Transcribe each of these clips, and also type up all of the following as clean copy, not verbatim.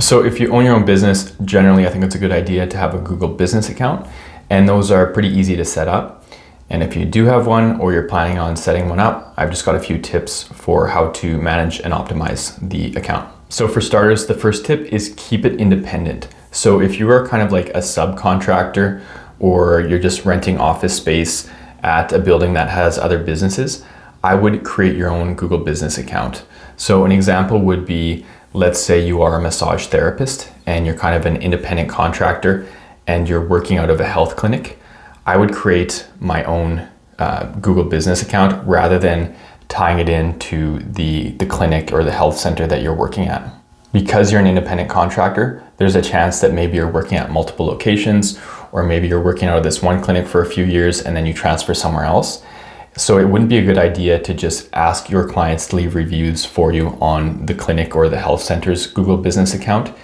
So if you own your own business, generally I think it's a good idea to have a Google Business account, and those are pretty easy to set up. And if you do have one or you're planning on setting one up, I've just got a few tips for how to manage and optimize the account. So for starters, the first tip is keep it independent. So if you are kind of like a subcontractor or you're just renting office space at a building that has other businesses, I would create your own Google Business account. So an example would be, let's say you are a massage therapist and you're kind of an independent contractor and you're working out of a health clinic. I would create my own Google Business account rather than tying it into the clinic or the health center that you're working at. Because you're an independent contractor, there's a chance that maybe you're working at multiple locations, or maybe you're working out of this one clinic for a few years and then you transfer somewhere else. So it wouldn't be a good idea to just ask your clients to leave reviews for you on the clinic or the health center's Google Business account.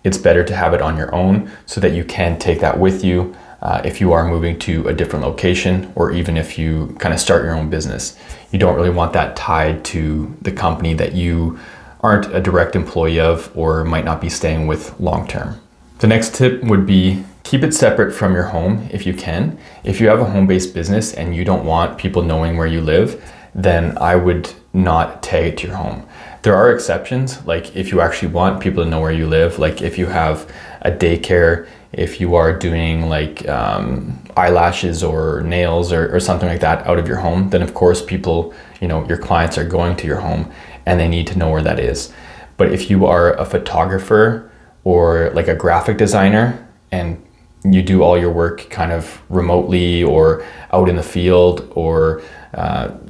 It's better to have it on your own so that you can take that with you if you are moving to a different location, or even if you kind of start your own business. You don't really want that tied to the company that you aren't a direct employee of or might not be staying with long term. The next tip would be keep it separate from your home if you can. If you have a home-based business and you don't want people knowing where you live, then I would not tag it to your home. There are exceptions, like if you actually want people to know where you live, like if you have a daycare, if you are doing like eyelashes or nails or something like that out of your home, then of course people, your clients are going to your home and they need to know where that is. But if you are a photographer or like a graphic designer and you do all your work kind of remotely or out in the field, or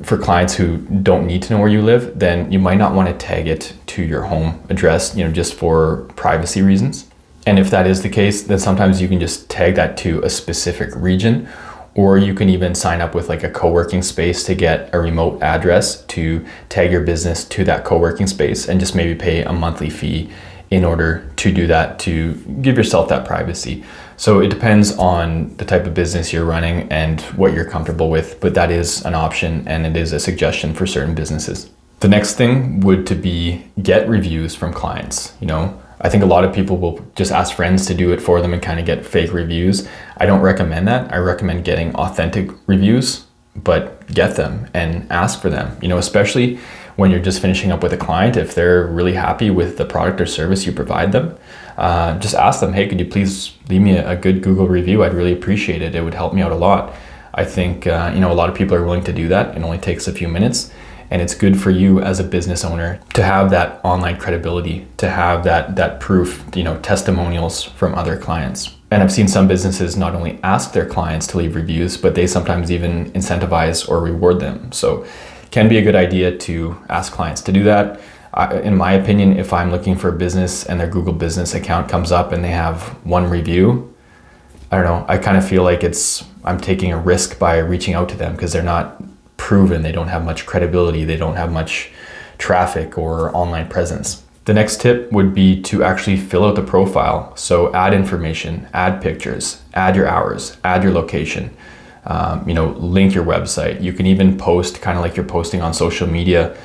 for clients who don't need to know where you live, then you might not want to tag it to your home address, just for privacy reasons. And if that is the case, then sometimes you can just tag that to a specific region, or you can even sign up with like a co-working space to get a remote address to tag your business to that co-working space, and just maybe pay a monthly fee in order to do that, to give yourself that privacy. So it depends on the type of business you're running and what you're comfortable with, but that is an option and it is a suggestion for certain businesses. The next thing would to be get reviews from clients. I think a lot of people will just ask friends to do it for them and kind of get fake reviews. I don't recommend that. I recommend getting authentic reviews, but get them and ask for them, especially when you're just finishing up with a client. If they're really happy with the product or service you provide them, just ask them, hey, could you please leave me a good Google review? I'd really appreciate it. It would help me out a lot. I think, a lot of people are willing to do that. It only takes a few minutes. And it's good for you as a business owner to have that online credibility, to have that proof, testimonials from other clients. And I've seen some businesses not only ask their clients to leave reviews, but they sometimes even incentivize or reward them. So it can be a good idea to ask clients to do that. In my opinion, if I'm looking for a business and their Google Business account comes up and they have one review, I don't know, I kind of feel like I'm taking a risk by reaching out to them because they're not proven, they don't have much credibility, they don't have much traffic or online presence. The next tip would be to actually fill out the profile. So add information, add pictures, add your hours, add your location, link your website. You can even post kind of like you're posting on social media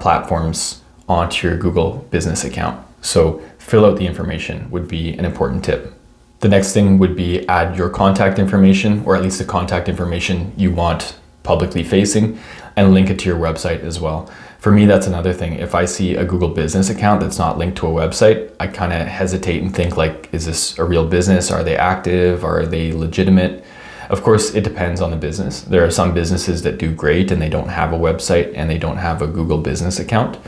platforms onto your Google Business account. So fill out the information would be an important tip. The next thing would be add your contact information, or at least the contact information you want publicly facing, and link it to your website as well. For me, that's another thing. If I see a Google Business account that's not linked to a website, I kind of hesitate and think like, is this a real business? Are they active? Are they legitimate? Of course, it depends on the business. There are some businesses that do great and they don't have a website and they don't have a Google Business account.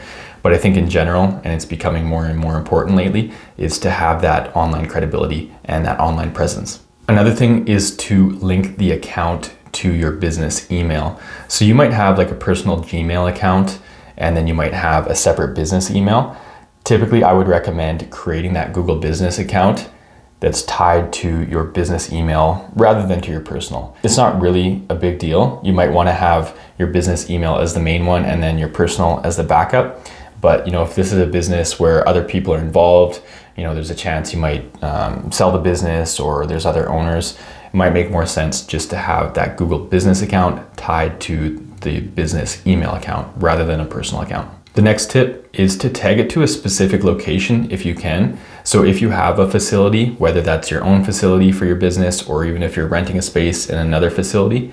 But I think in general, and it's becoming more and more important lately, is to have that online credibility and that online presence. Another thing is to link the account to your business email. So you might have like a personal Gmail account and then you might have a separate business email. Typically, I would recommend creating that Google Business account that's tied to your business email rather than to your personal. It's not really a big deal. You might want to have your business email as the main one and then your personal as the backup. But if this is a business where other people are involved, there's a chance you might sell the business or there's other owners. It might make more sense just to have that Google Business account tied to the business email account rather than a personal account. The next tip is to tag it to a specific location if you can. So if you have a facility, whether that's your own facility for your business or even if you're renting a space in another facility,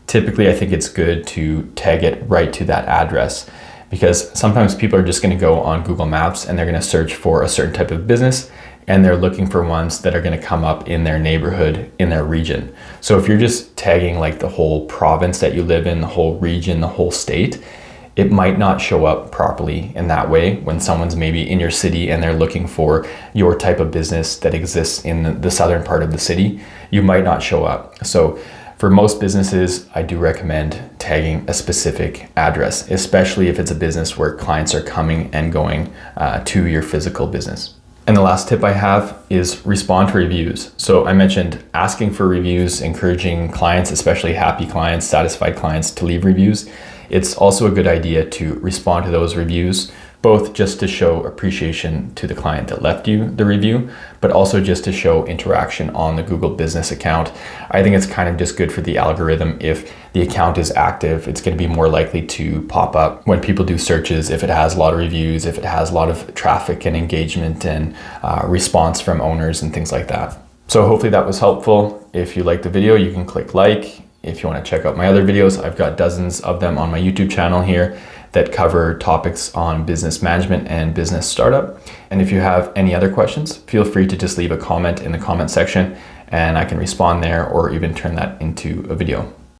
typically I think it's good to tag it right to that address, because sometimes people are just going to go on Google Maps and they're going to search for a certain type of business and they're looking for ones that are going to come up in their neighborhood, in their region. So if you're just tagging like the whole province that you live in, the whole region, the whole state, it might not show up properly in that way when someone's maybe in your city and they're looking for your type of business that exists in the southern part of the city. You might not show up. So for most businesses, I do recommend tagging a specific address, especially if it's a business where clients are coming and going to your physical business. And the last tip I have is respond to reviews. So I mentioned asking for reviews, encouraging clients, especially happy clients, satisfied clients, to leave reviews. It's also a good idea to respond to those reviews, both just to show appreciation to the client that left you the review, but also just to show interaction on the Google Business account. I think it's kind of just good for the algorithm. If the account is active, it's going to be more likely to pop up when people do searches, if it has a lot of reviews, if it has a lot of traffic and engagement and response from owners and things like that. So hopefully that was helpful. If you liked the video, you can click like. If you want to check out my other videos, I've got dozens of them on my YouTube channel here that cover topics on business management and business startup. And if you have any other questions, feel free to just leave a comment in the comment section and I can respond there or even turn that into a video.